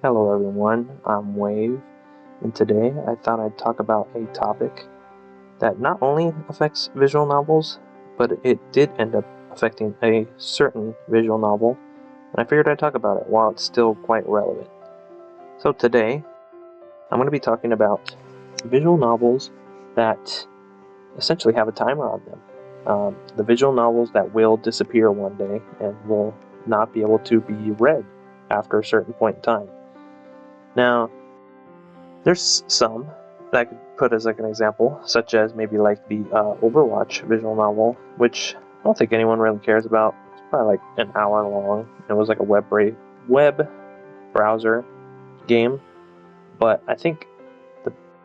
Hello everyone, I'm Wave, and today I thought I'd talk about a topic that not only affects visual novels, but it did end up affecting a certain visual novel, and I figured I'd talk about it while it's still quite relevant. So today, I'm going to be talking about visual novels that essentially have a timer on them. The visual novels that will disappear one day and will not be able to be read after a certain point in time. Now, there's some that I could put as like an example, such as maybe like the Overwatch visual novel, which I don't think anyone really cares about. It's probably like an hour long. It was like a web browser game, but I think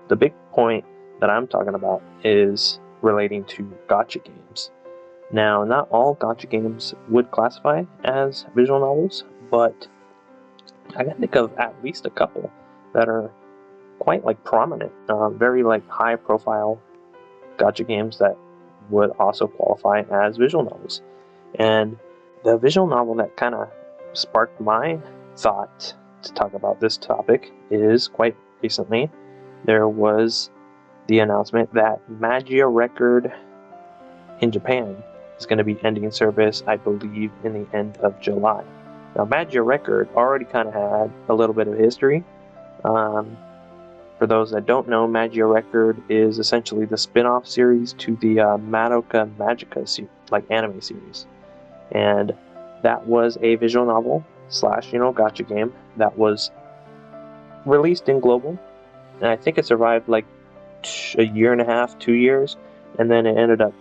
the big point that I'm talking about is relating to gacha games. Now, not all gacha games would classify as visual novels, but I can think of at least a couple that are quite like prominent, very like high profile gacha games that would also qualify as visual novels. And the visual novel that kind of sparked my thought to talk about this topic is quite recently there was the announcement that Magia Record in Japan is going to be ending service, I believe, in the end of July. Now, Magia Record already kind of had a little bit of history. For those that don't know, Magia Record is essentially the spin-off series to the Madoka Magica anime series. And that was a visual novel / gacha game that was released in global. And I think it survived like a year and a half, 2 years, and then it ended up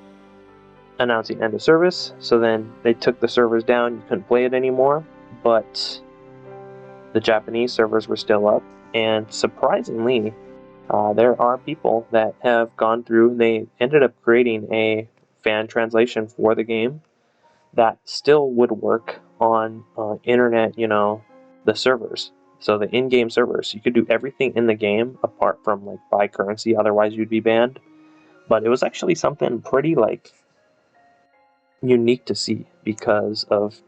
announcing end of service. So then they took the servers down, you couldn't play it anymore, but the Japanese servers were still up. And surprisingly, there are people that have gone through, they ended up creating a fan translation for the game that still would work on internet, the servers. So the in-game servers, you could do everything in the game apart from like buy currency, otherwise you'd be banned. But it was actually something pretty like unique to see because of,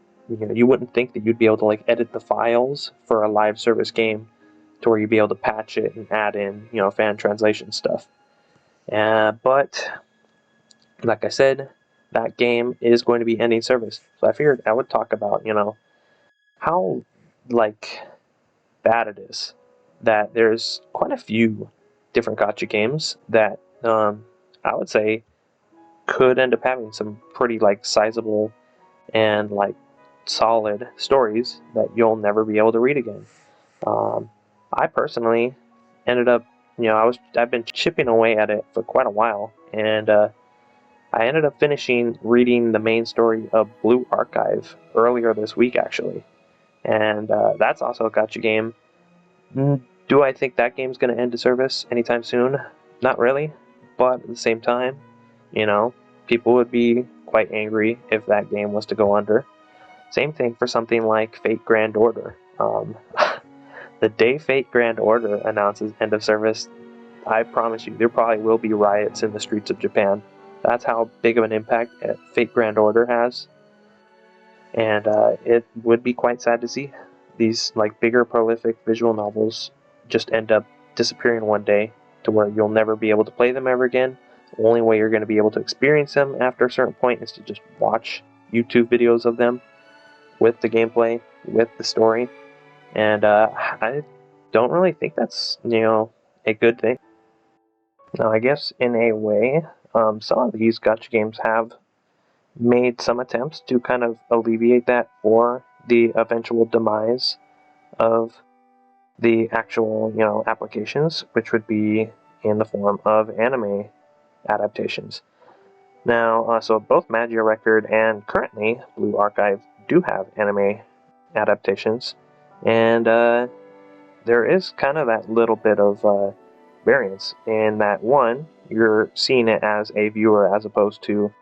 you wouldn't think that you'd be able to like edit the files for a live service game to where you'd be able to patch it and add in, fan translation stuff. But like I said, that game is going to be ending service. So I figured I would talk about, how like bad it is that there's quite a few different gacha games that I would say could end up having some pretty like sizable and like solid stories that you'll never be able to read again. I personally ended up, I've been chipping away at it for quite a while, and I ended up finishing reading the main story of Blue Archive earlier this week, actually, and that's also a gacha game. Do I think that game's going to end the service anytime soon? Not really, but at the same time, people would be quite angry if that game was to go under. Same thing for something like Fate Grand Order. The day Fate Grand Order announces end of service, I promise you, there probably will be riots in the streets of Japan. That's how big of an impact Fate Grand Order has. And it would be quite sad to see these like bigger prolific visual novels just end up disappearing one day to where you'll never be able to play them ever again. The only way you're going to be able to experience them after a certain point is to just watch YouTube videos of them with the gameplay, with the story. And I don't really think that's, a good thing. Now, I guess in a way, some of these gacha games have made some attempts to kind of alleviate that for the eventual demise of the actual, applications, which would be in the form of anime adaptations. Now, so both Magia Record and currently Blue Archive do have anime adaptations, and there is kind of that little bit of variance in that one, you're seeing it as a viewer as opposed to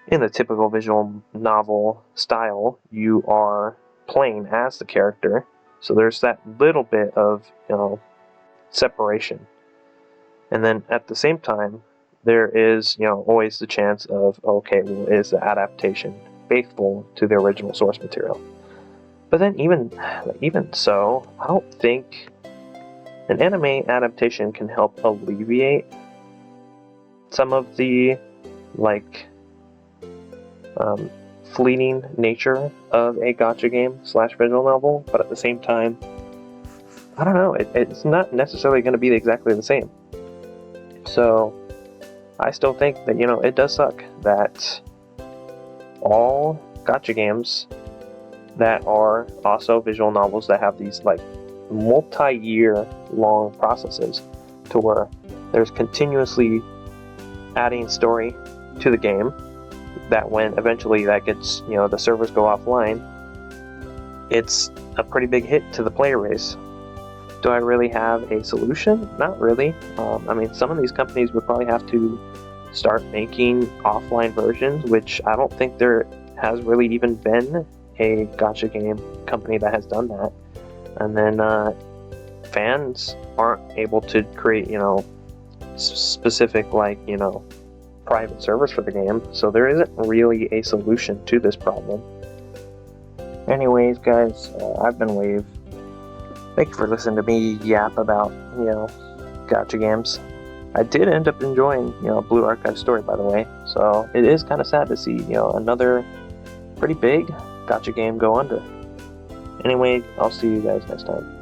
in the typical visual novel style, you are playing as the character. So there's that little bit of, separation. And then at the same time, there is, always the chance of, okay, well, is the adaptation faithful to the original source material? But then even so, I don't think an anime adaptation can help alleviate some of the fleeting nature of a gacha game / visual novel, but at the same time, I don't know, it's not necessarily going to be exactly the same. So I still think that, it does suck that all gacha games that are also visual novels that have these multi-year long processes to where there's continuously adding story to the game, that when eventually that gets, the servers go offline, it's a pretty big hit to the player base. Do I really have a solution? Not really. Some of these companies would probably have to start making offline versions, which I don't think there has really even been a gacha game company that has done that. And then fans aren't able to create, specific private servers for the game, so there isn't really a solution to this problem. Anyways, guys, I've been Wave. Thank you for listening to me yap about, gacha games. I did end up enjoying, Blue Archive story, by the way, so it is kind of sad to see, another pretty big gacha game go under. Anyway, I'll see you guys next time.